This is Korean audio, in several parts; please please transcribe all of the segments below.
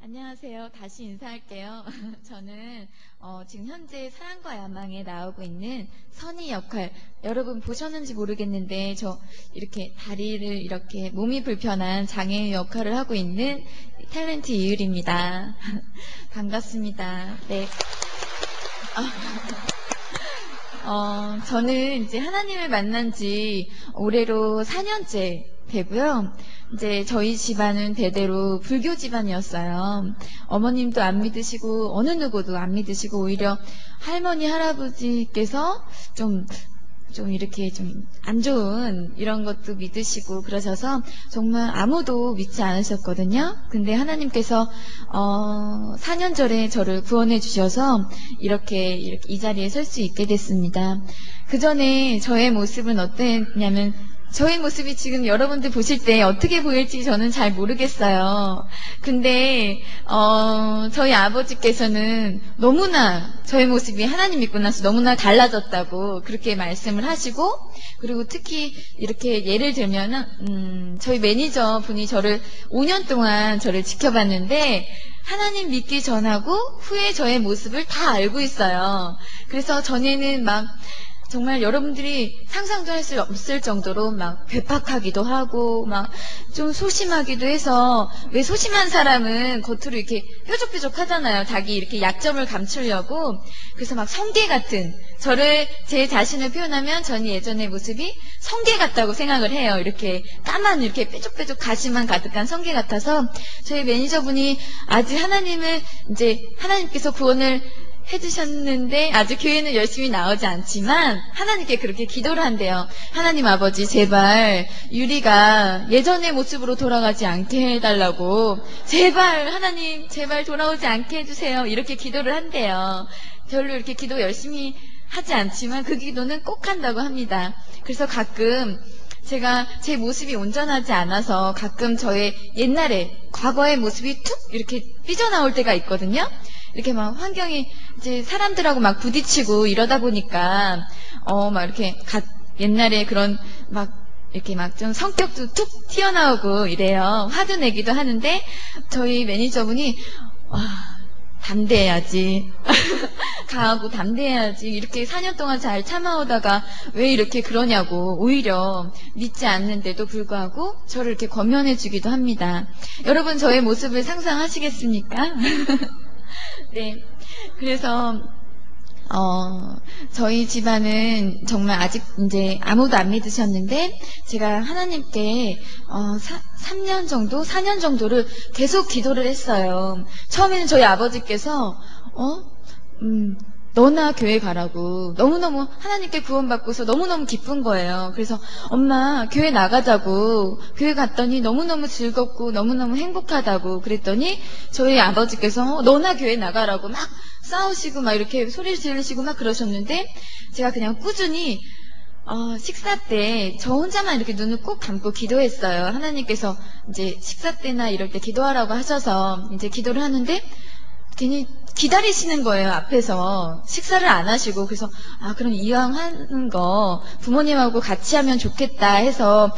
안녕하세요. 다시 인사할게요. 저는 지금 현재 사랑과 야망에 나오고 있는 선희 역할, 여러분 보셨는지 모르겠는데 저 이렇게 다리를 이렇게 몸이 불편한 장애인 역할을 하고 있는 탤런트 이율입니다. 반갑습니다. 네. 저는 이제 하나님을 만난 지 올해로 4년째 되고요. 이제 저희 집안은 대대로 불교 집안이었어요. 어머님도 안 믿으시고 어느 누구도 안 믿으시고 오히려 할머니 할아버지께서 좀 이렇게 좀 안 좋은 이런 것도 믿으시고 그러셔서 정말 아무도 믿지 않으셨거든요. 근데 하나님께서 4년 전에 저를 구원해 주셔서 이렇게 이 자리에 설 수 있게 됐습니다. 그 전에 저의 모습은 어땠냐면 저의 모습이 지금 여러분들 보실 때 어떻게 보일지 저는 잘 모르겠어요. 근데 저희 아버지께서는 너무나 저의 모습이 하나님 믿고 나서 너무나 달라졌다고 그렇게 말씀을 하시고, 그리고 특히 이렇게 예를 들면은 저희 매니저 분이 저를 5년 동안 저를 지켜봤는데 하나님 믿기 전하고 후에 저의 모습을 다 알고 있어요. 그래서 전에는 막 정말 여러분들이 상상도 할 수 없을 정도로 막 괴팍하기도 하고 막 좀 소심하기도 해서, 왜 소심한 사람은 겉으로 이렇게 뾰족뾰족 하잖아요. 자기 이렇게 약점을 감추려고. 그래서 막 성게 같은, 제 자신을 표현하면 저는 예전의 모습이 성게 같다고 생각을 해요. 이렇게 까만 이렇게 뾰족뾰족 가시만 가득한 성게 같아서 저희 매니저분이 아직 하나님께서 구원을 해주셨는데 아주 교회는 열심히 나오지 않지만 하나님께 그렇게 기도를 한대요. 하나님 아버지, 제발 유리가 예전의 모습으로 돌아가지 않게 해달라고, 제발 하나님 제발 돌아오지 않게 해주세요. 이렇게 기도를 한대요. 별로 이렇게 기도 열심히 하지 않지만 그 기도는 꼭 한다고 합니다. 그래서 가끔 제가 제 모습이 온전하지 않아서 가끔 저의 과거의 모습이 툭 이렇게 삐져나올 때가 있거든요. 이렇게 막 환경이 이제 사람들하고 막 부딪히고 이러다 보니까 막 이렇게 옛날에 그런 막 이렇게 막 좀 성격도 툭 튀어나오고 이래요. 화도 내기도 하는데 저희 매니저분이 담대해야지. 강하고 담대해야지. 이렇게 4년 동안 잘 참아오다가 왜 이렇게 그러냐고 오히려 믿지 않는데도 불구하고 저를 이렇게 권면해 주기도 합니다. 여러분 저의 모습을 상상하시겠습니까? 네. 그래서 저희 집안은 정말 아직 이제 아무도 안 믿으셨는데 제가 하나님께 3년 정도, 4년 정도를 계속 기도를 했어요. 처음에는 저희 아버지께서 너나 교회 가라고, 너무너무 하나님께 구원받고서 너무너무 기쁜 거예요. 그래서 엄마 교회 나가자고, 교회 갔더니 너무너무 즐겁고 너무너무 행복하다고 그랬더니 저희 아버지께서 너나 교회 나가라고 막 싸우시고 막 이렇게 소리 지르시고 막 그러셨는데 제가 그냥 꾸준히 식사 때 저 혼자만 이렇게 눈을 꼭 감고 기도했어요. 하나님께서 이제 식사 때나 이럴 때 기도하라고 하셔서 이제 기도를 하는데 괜히 기다리시는 거예요. 앞에서 식사를 안 하시고. 그래서 그럼 이왕 하는 거 부모님하고 같이 하면 좋겠다 해서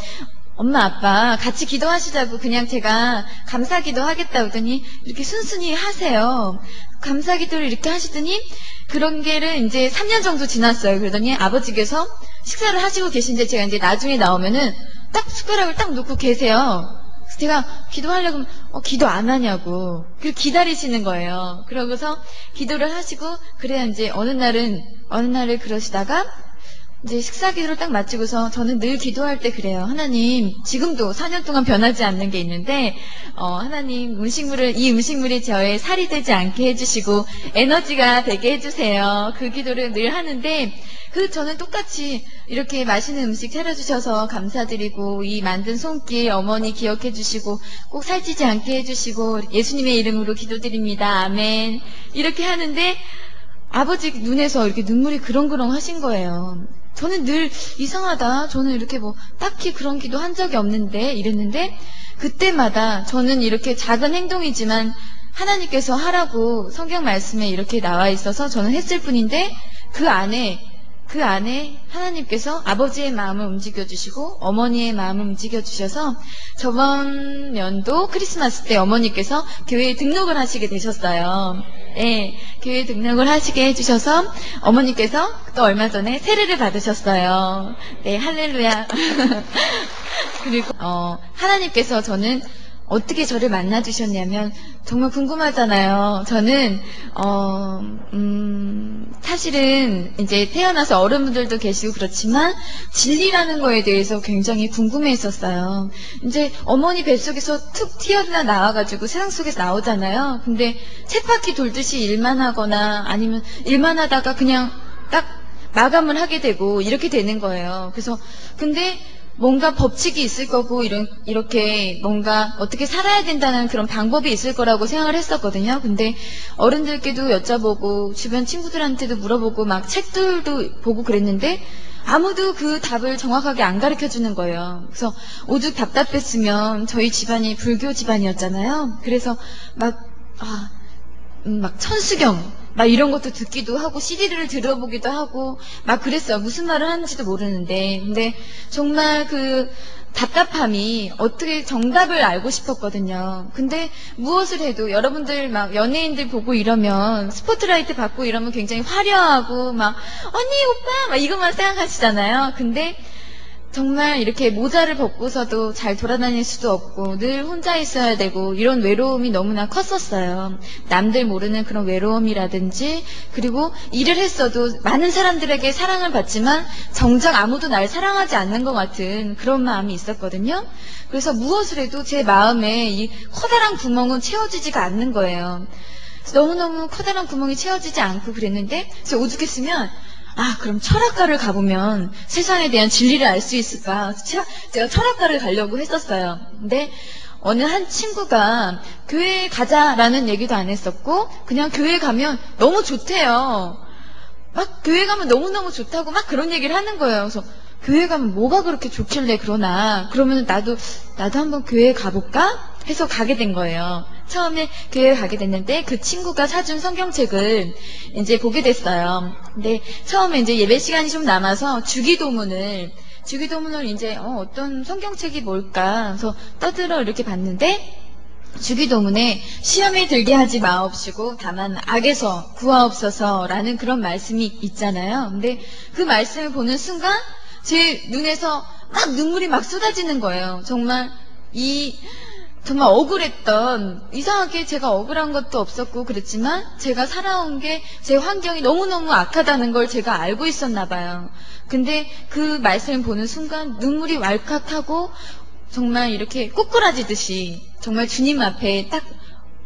엄마 아빠 같이 기도하시자고 그냥 제가 감사기도 하겠다 그러더니 이렇게 순순히 하세요. 감사기도를 이렇게 하시더니 그런 게를 이제 3년 정도 지났어요. 그러더니 아버지께서 식사를 하시고 계신데 제가 이제 나중에 나오면은 딱 숟가락을 딱 놓고 계세요. 그래서 제가 기도하려고 하면 기도 안 하냐고. 그리고 기다리시는 거예요. 그러고서 기도를 하시고 그래야 이제 어느 날을 그러시다가 이제 식사 기도를 딱 마치고서 저는 늘 기도할 때 그래요. 하나님, 지금도 4년 동안 변하지 않는 게 있는데 하나님 이 음식물이 저의 살이 되지 않게 해주시고 에너지가 되게 해주세요. 그 기도를 늘 하는데 저는 똑같이 이렇게 맛있는 음식 차려주셔서 감사드리고 이 만든 손길 어머니 기억해 주시고 꼭 살찌지 않게 해주시고 예수님의 이름으로 기도드립니다. 아멘. 이렇게 하는데 아버지 눈에서 이렇게 눈물이 그렁그렁 하신 거예요. 저는 늘 이상하다. 저는 이렇게 딱히 그런 기도 한 적이 없는데 이랬는데 그때마다 저는 이렇게 작은 행동이지만 하나님께서 하라고 성경 말씀에 이렇게 나와 있어서 저는 했을 뿐인데 그 안에 그 안에 하나님께서 아버지의 마음을 움직여주시고 어머니의 마음을 움직여주셔서 저번 연도 크리스마스 때 어머니께서 교회에 등록을 하시게 되셨어요. 네, 교회에 등록을 하시게 해주셔서 어머니께서 또 얼마 전에 세례를 받으셨어요. 네, 할렐루야. 그리고 하나님께서 저는 어떻게 저를 만나주셨냐면 정말 궁금하잖아요. 저는 사실은 이제 태어나서 어른분들도 계시고 그렇지만 진리라는 거에 대해서 굉장히 궁금해했었어요. 이제 어머니 뱃속에서 툭 튀어나 나와가지고 세상 속에서 나오잖아요. 근데 쳇바퀴 돌듯이 일만 하거나 아니면 일만 하다가 그냥 딱 마감을 하게 되고 이렇게 되는 거예요. 그래서 근데 뭔가 법칙이 있을 거고 이렇게 뭔가 어떻게 살아야 된다는 그런 방법이 있을 거라고 생각을 했었거든요. 근데 어른들께도 여쭤보고 주변 친구들한테도 물어보고 막 책들도 보고 그랬는데 아무도 그 답을 정확하게 안 가르쳐 주는 거예요. 그래서 오죽 답답했으면 저희 집안이 불교 집안이었잖아요. 그래서 막 천수경 막 이런 것도 듣기도 하고 CD를 들어보기도 하고 막 그랬어요. 무슨 말을 하는지도 모르는데. 근데 정말 그 답답함이 어떻게 정답을 알고 싶었거든요. 근데 무엇을 해도 여러분들 막 연예인들 보고 이러면 스포트라이트 받고 이러면 굉장히 화려하고 막 언니 오빠 막 이것만 생각하시잖아요. 근데 정말 이렇게 모자를 벗고서도 잘 돌아다닐 수도 없고 늘 혼자 있어야 되고 이런 외로움이 너무나 컸었어요. 남들 모르는 그런 외로움이라든지 그리고 일을 했어도 많은 사람들에게 사랑을 받지만 정작 아무도 날 사랑하지 않는 것 같은 그런 마음이 있었거든요. 그래서 무엇을 해도 제 마음에 이 커다란 구멍은 채워지지가 않는 거예요. 너무너무 커다란 구멍이 채워지지 않고 그랬는데 그래서 오죽했으면 그럼 철학과를 가보면 세상에 대한 진리를 알 수 있을까? 제가 철학과를 가려고 했었어요. 근데 어느 한 친구가 교회에 가자라는 얘기도 안 했었고 그냥 교회 가면 너무 좋대요. 막 교회 가면 너무너무 좋다고 막 그런 얘기를 하는 거예요. 그래서 교회 가면 뭐가 그렇게 좋길래 그러나 그러면 나도 한번 교회에 가볼까? 해서 가게 된 거예요. 처음에 교회에 가게 됐는데 그 친구가 사준 성경책을 이제 보게 됐어요. 근데 처음에 이제 예배 시간이 좀 남아서 주기도문을 이제 어떤 성경책이 뭘까? 그래서 떠들어 이렇게 봤는데 주기도문에 시험에 들게 하지 마옵시고 다만 악에서 구하옵소서라는 그런 말씀이 있잖아요. 근데 그 말씀을 보는 순간 제 눈에서 막 눈물이 막 쏟아지는 거예요. 정말 억울했던, 이상하게 제가 억울한 것도 없었고 그랬지만 제가 살아온 게 제 환경이 너무너무 악하다는 걸 제가 알고 있었나 봐요. 근데 그 말씀을 보는 순간 눈물이 왈칵하고 정말 이렇게 꼬꾸라지듯이 정말 주님 앞에 딱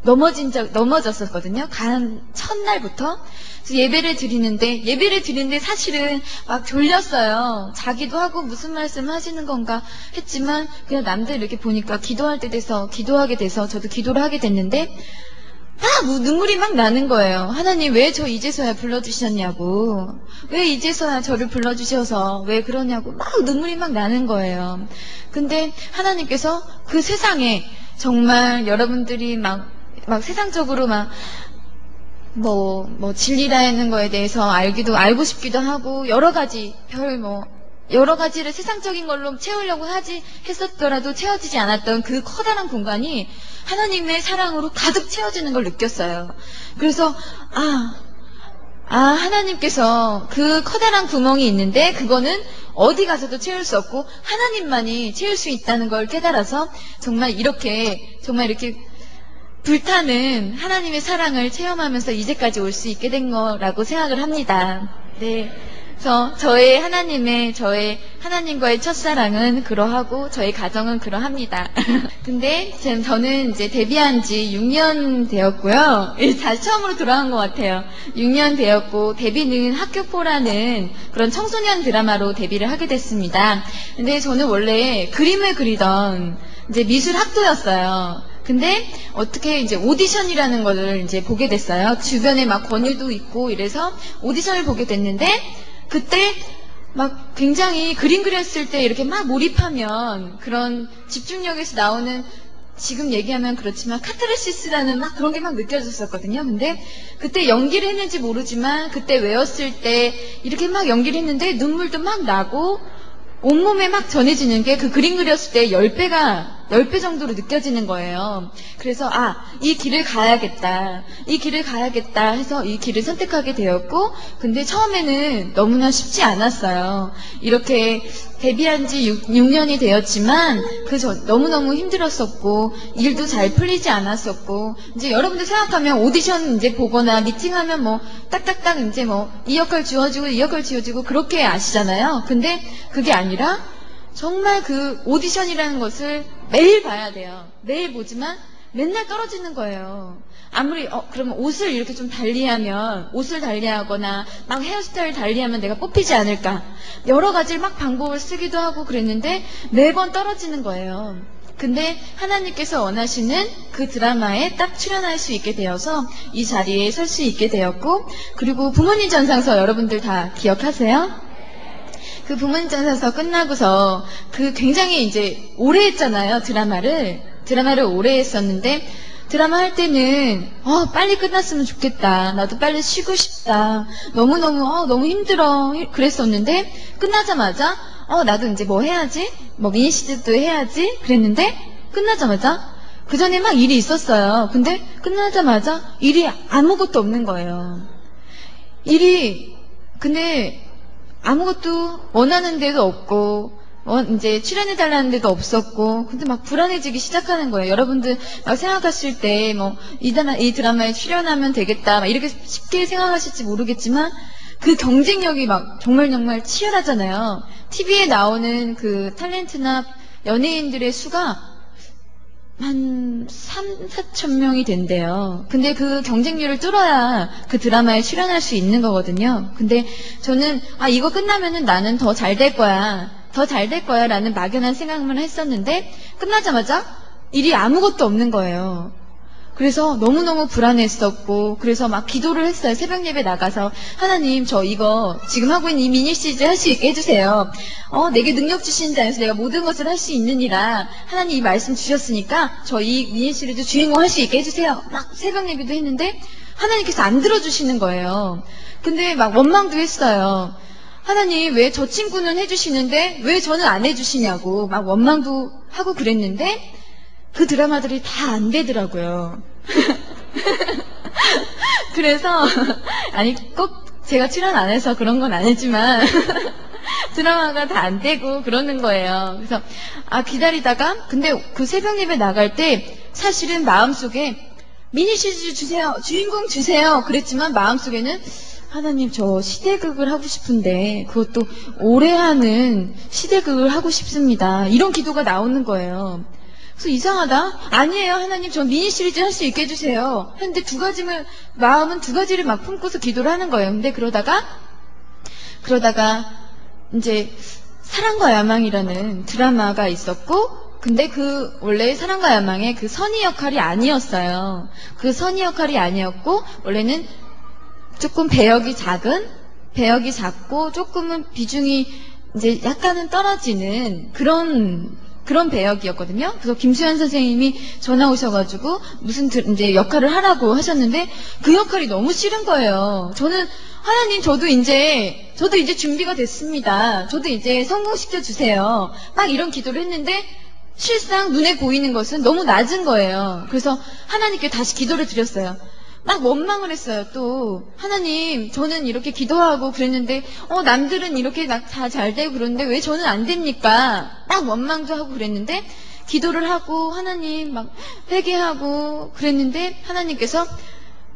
넘어졌었거든요. 간 첫날부터. 그래서 예배를 드리는데 사실은 막 졸렸어요. 자기도 하고 무슨 말씀 하시는 건가 했지만 그냥 남들 이렇게 보니까 기도하게 돼서 저도 기도를 하게 됐는데 눈물이 막 나는 거예요. 하나님 왜 저 이제서야 불러주셨냐고. 왜 이제서야 저를 불러주셔서 왜 그러냐고 막 눈물이 막 나는 거예요. 근데 하나님께서 그 세상에 정말 여러분들이 막 세상적으로 진리라는 거에 대해서 알고 싶기도 하고, 여러 가지를 세상적인 걸로 채우려고 했었더라도 채워지지 않았던 그 커다란 공간이 하나님의 사랑으로 가득 채워지는 걸 느꼈어요. 그래서, 하나님께서 그 커다란 구멍이 있는데, 그거는 어디 가서도 채울 수 없고, 하나님만이 채울 수 있다는 걸 깨달아서, 정말 이렇게 불타는 하나님의 사랑을 체험하면서 이제까지 올 수 있게 된 거라고 생각을 합니다. 네. 그래서 저의 하나님과의 첫사랑은 그러하고 저의 가정은 그러합니다. 근데 저는 이제 데뷔한 지 6년 되었고요. 다시 처음으로 돌아간 것 같아요. 6년 되었고 데뷔는 학교포라는 그런 청소년 드라마로 데뷔를 하게 됐습니다. 근데 저는 원래 그림을 그리던 이제 미술학도였어요. 근데 어떻게 이제 오디션이라는 거를 이제 보게 됐어요. 주변에 막 권유도 있고 이래서 오디션을 보게 됐는데 그때 막 굉장히 그림 그렸을 때 이렇게 막 몰입하면 그런 집중력에서 나오는 지금 얘기하면 그렇지만 카타르시스라는 막 그런 게 막 느껴졌었거든요. 근데 그때 연기를 했는지 모르지만 그때 외웠을 때 이렇게 막 연기를 했는데 눈물도 막 나고 온몸에 막 전해지는 게 그 그림 그렸을 때 10배 정도로 느껴지는 거예요. 그래서 이 길을 가야겠다. 이 길을 가야겠다 해서 이 길을 선택하게 되었고, 근데 처음에는 너무나 쉽지 않았어요. 이렇게 데뷔한 지 6년이 되었지만 너무너무 힘들었었고 일도 잘 풀리지 않았었고, 이제 여러분들 생각하면 오디션 이제 보거나 미팅하면 뭐 딱딱딱 이제 뭐 이 역할 지워지고 이 역할 지워지고 그렇게 아시잖아요. 근데 그게 아니라 정말 그 오디션이라는 것을 매일 봐야 돼요. 매일 보지만 맨날 떨어지는 거예요. 아무리 그러면 옷을 이렇게 좀 옷을 달리하거나 막 헤어스타일 달리하면 내가 뽑히지 않을까, 여러 가지 막 방법을 쓰기도 하고 그랬는데 매번 떨어지는 거예요. 근데 하나님께서 원하시는 그 드라마에 딱 출연할 수 있게 되어서 이 자리에 설 수 있게 되었고, 그리고 부모님 전상서 여러분들 다 기억하세요? 그 부모님 전상서 끝나고서 굉장히 이제 오래 했잖아요. 드라마를 오래 했었는데, 드라마 할 때는 빨리 끝났으면 좋겠다. 나도 빨리 쉬고 싶다. 너무 힘들어. 그랬었는데 끝나자마자 나도 이제 뭐 해야지? 뭐 미니시즈도 해야지? 그랬는데 끝나자마자 그 전에 막 일이 있었어요. 근데 끝나자마자 일이 아무것도 없는 거예요. 근데 아무것도 원하는 데도 없고 이제 출연해달라는 데도 없었고, 근데 막 불안해지기 시작하는 거예요. 여러분들 막 생각하실 때 이 드라마에 출연하면 되겠다 막 이렇게 쉽게 생각하실지 모르겠지만 그 경쟁력이 막 정말 치열하잖아요. TV에 나오는 그 탤런트나 연예인들의 수가 한 3, 4천 명이 된대요. 근데 그 경쟁률을 뚫어야 그 드라마에 출연할 수 있는 거거든요. 근데 저는 이거 끝나면은 나는 더 잘 될 거야 라는 막연한 생각만 했었는데 끝나자마자 일이 아무것도 없는 거예요. 그래서 너무너무 불안했었고, 그래서 막 기도를 했어요. 새벽 예배 나가서 하나님, 저 이거 지금 하고 있는 이 미니 시리즈 할 수 있게 해주세요. 내게 능력 주신 자에서 내가 모든 것을 할 수 있느니라. 하나님 이 말씀 주셨으니까 저 이 미니 시리즈 주인공 할 수 있게 해주세요. 막 새벽 예배도 했는데 하나님께서 안 들어주시는 거예요. 근데 막 원망도 했어요. 하나님, 왜 저 친구는 해주시는데 왜 저는 안 해주시냐고 막 원망도 하고 그랬는데 그 드라마들이 다 안 되더라고요. 그래서 꼭 제가 출연 안 해서 그런 건 아니지만 드라마가 다 안 되고 그러는 거예요. 그래서 기다리다가, 근데 그 새벽 예배 나갈 때 사실은 마음속에 미니 시리즈 주세요, 주인공 주세요 그랬지만 마음속에는 하나님, 저 시대극을 하고 싶은데 그것도 오래 하는 시대극을 하고 싶습니다. 이런 기도가 나오는 거예요. 그래서 이상하다. 아니에요, 하나님, 저 미니 시리즈 할 수 있게 해주세요. 했는데 마음은 두 가지를 막 품고서 기도를 하는 거예요. 근데 그러다가 이제 사랑과 야망이라는 드라마가 있었고, 근데 원래 사랑과 야망의 그 선희 역할이 아니었어요. 그 선희 역할이 아니었고, 원래는 조금 배역이 작고 조금은 비중이 이제 약간은 떨어지는 그런 배역이었거든요. 그래서 김수현 선생님이 전화 오셔가지고 무슨 이제 역할을 하라고 하셨는데 그 역할이 너무 싫은 거예요. 저는 하나님, 저도 이제 준비가 됐습니다. 저도 이제 성공시켜 주세요. 막 이런 기도를 했는데 실상 눈에 보이는 것은 너무 낮은 거예요. 그래서 하나님께 다시 기도를 드렸어요. 막 원망을 했어요. 또 하나님, 저는 이렇게 기도하고 그랬는데 남들은 이렇게 다 잘 되고 그러는데 왜 저는 안 됩니까? 막 원망도 하고 그랬는데 기도를 하고 하나님 막 회개하고 그랬는데 하나님께서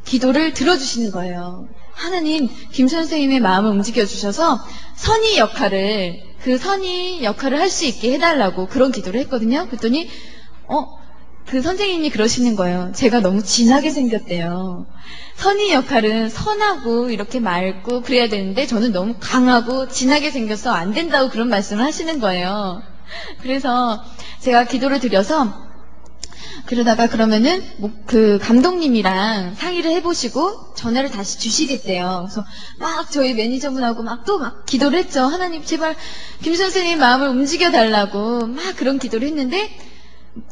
기도를 들어주시는 거예요. 하나님, 김 선생님의 마음을 움직여 주셔서 선희 역할을 할 수 있게 해달라고 그런 기도를 했거든요. 그랬더니 그 선생님이 그러시는 거예요. 제가 너무 진하게 생겼대요. 선희 역할은 선하고 이렇게 맑고 그래야 되는데 저는 너무 강하고 진하게 생겨서 안 된다고 그런 말씀을 하시는 거예요. 그래서 제가 기도를 드려서 그러다가 그러면은 그 감독님이랑 상의를 해보시고 전화를 다시 주시겠대요. 그래서 막 저희 매니저분하고 막 기도를 했죠. 하나님, 제발 김 선생님 마음을 움직여 달라고 막 그런 기도를 했는데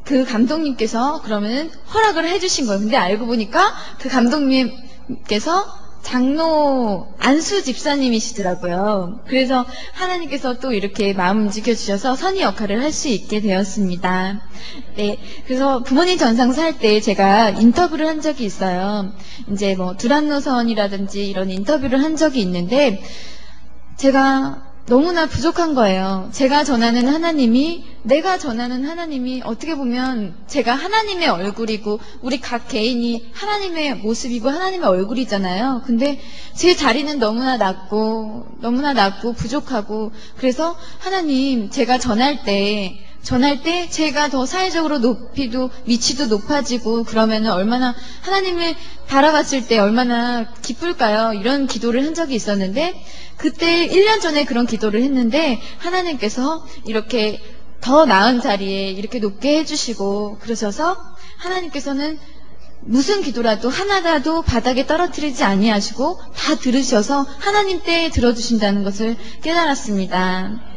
그 감독님께서 그러면 허락을 해주신 거예요. 근데 알고 보니까 그 감독님께서 장로 안수 집사님이시더라고요. 그래서 하나님께서 또 이렇게 마음 움직여주셔서 선의 역할을 할 수 있게 되었습니다. 네, 그래서 부모님 전상사 할 때 제가 인터뷰를 한 적이 있어요. 이제 뭐 두란노선이라든지 이런 인터뷰를 한 적이 있는데 제가 너무나 부족한 거예요. 제가 전하는 하나님이, 내가 전하는 하나님이 어떻게 보면 제가 하나님의 얼굴이고 우리 각 개인이 하나님의 모습이고 하나님의 얼굴이잖아요. 근데 제 자리는 너무나 낮고 부족하고, 그래서 하나님, 제가 전할 때 제가 더 사회적으로 위치도 높아지고 그러면은 얼마나 하나님을 바라봤을 때 얼마나 기쁠까요? 이런 기도를 한 적이 있었는데, 그때 1년 전에 그런 기도를 했는데 하나님께서 이렇게 더 나은 자리에 이렇게 높게 해주시고 그러셔서 하나님께서는 무슨 기도라도 하나라도 바닥에 떨어뜨리지 아니하시고 다 들으셔서 하나님 때에 들어주신다는 것을 깨달았습니다.